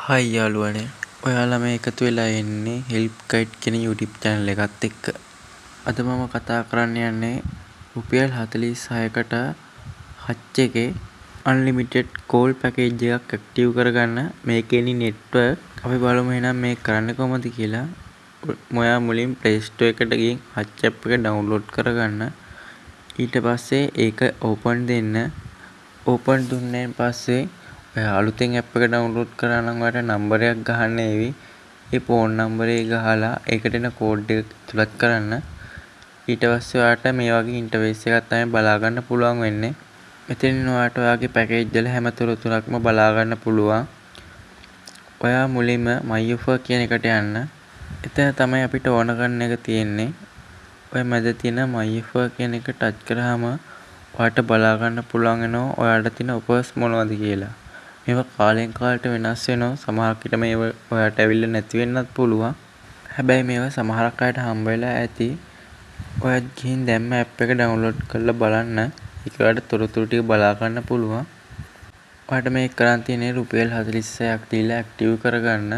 හයි යාළුවනේ. ඔයාලා මේ එකතු වෙලා ඉන්නේ හෙල්ප් ගයිඩ් කියන YouTube channel එකත් එක්ක. අද මම කතා කරන්න යන්නේ රුපියල් 46කට හච් එකේ unlimited call package එකක් ඇක්ටිව් කරගන්න මේකේනි network. අපි බලමු එහෙනම් මේක කරන්නේ කොහොමද කියලා. ඔයා මුලින් Play Store එකට ගිහින් හච් app එක download කරගන්න. ඊට පස්සේ ඒක open දෙන්න. open දුන්නාන් පස්සේ අලුතෙන් app එක download කරා නම් ඔයාලට නම්බර් එකක් ගහන්න එවි. ඒ ෆෝන් නම්බරේ ගහලා ඒකට එන කෝඩ් එක තුලත් කරන්න. ඊට පස්සේ ඔයාලට මේ වගේ ඉන්ටර්ෆේස් එකක් තමයි බලා ගන්න පුළුවන් වෙන්නේ. මෙතනින් ඔයාලට ඔයාගේ පැකේජ් වල හැම තොරතුරක්ම බලා ගන්න පුළුවන්. ඔයා මුලින්ම my offer කියන එකට යන්න. එතන තමයි අපිට ඕන කරන එක තියෙන්නේ. ඔය මැද තියෙන my offer කියන එක ටච් කරාම ඔයාලට බලා ගන්න පුළුවන් වෙනවා ඔයාලට තියෙන offers මොනවද කියලා. මේවා කාලෙන් කාලට වෙනස් වෙනවා. සමහරක් විට මේවා ඔයාලට ඇවිල්ලා නැති වෙන්නත් පුළුවන්. හැබැයි මේවා සමහරක් අයට හම්බ වෙලා ඇති. ඔයත් ගිහින් දැම්ම app එක download කරලා බලන්න. ඒක ඔයාලට තොරතුරු ටික බලා ගන්න පුළුවන්. ඔයාලට මේක කරන් තියෙන්නේ රුපියල් 46ක් දීලා ඇක්ටිව් කරගන්න.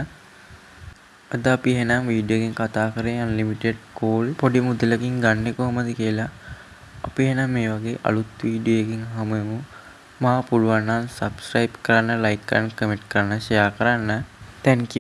අද අපි එහෙනම් වීඩියෝ එකකින් කතා කරේ unlimited call පොඩි මුදලකින් ගන්න කොහොමද කියලා. අපි එහෙනම් මේ වගේ අලුත් වීඩියෝ එකකින් හමු වෙමු. මා පුළුවන් නම් subscribe කරන්න, like කරන්න, comment කරන්න, share කරන්න. Thank you.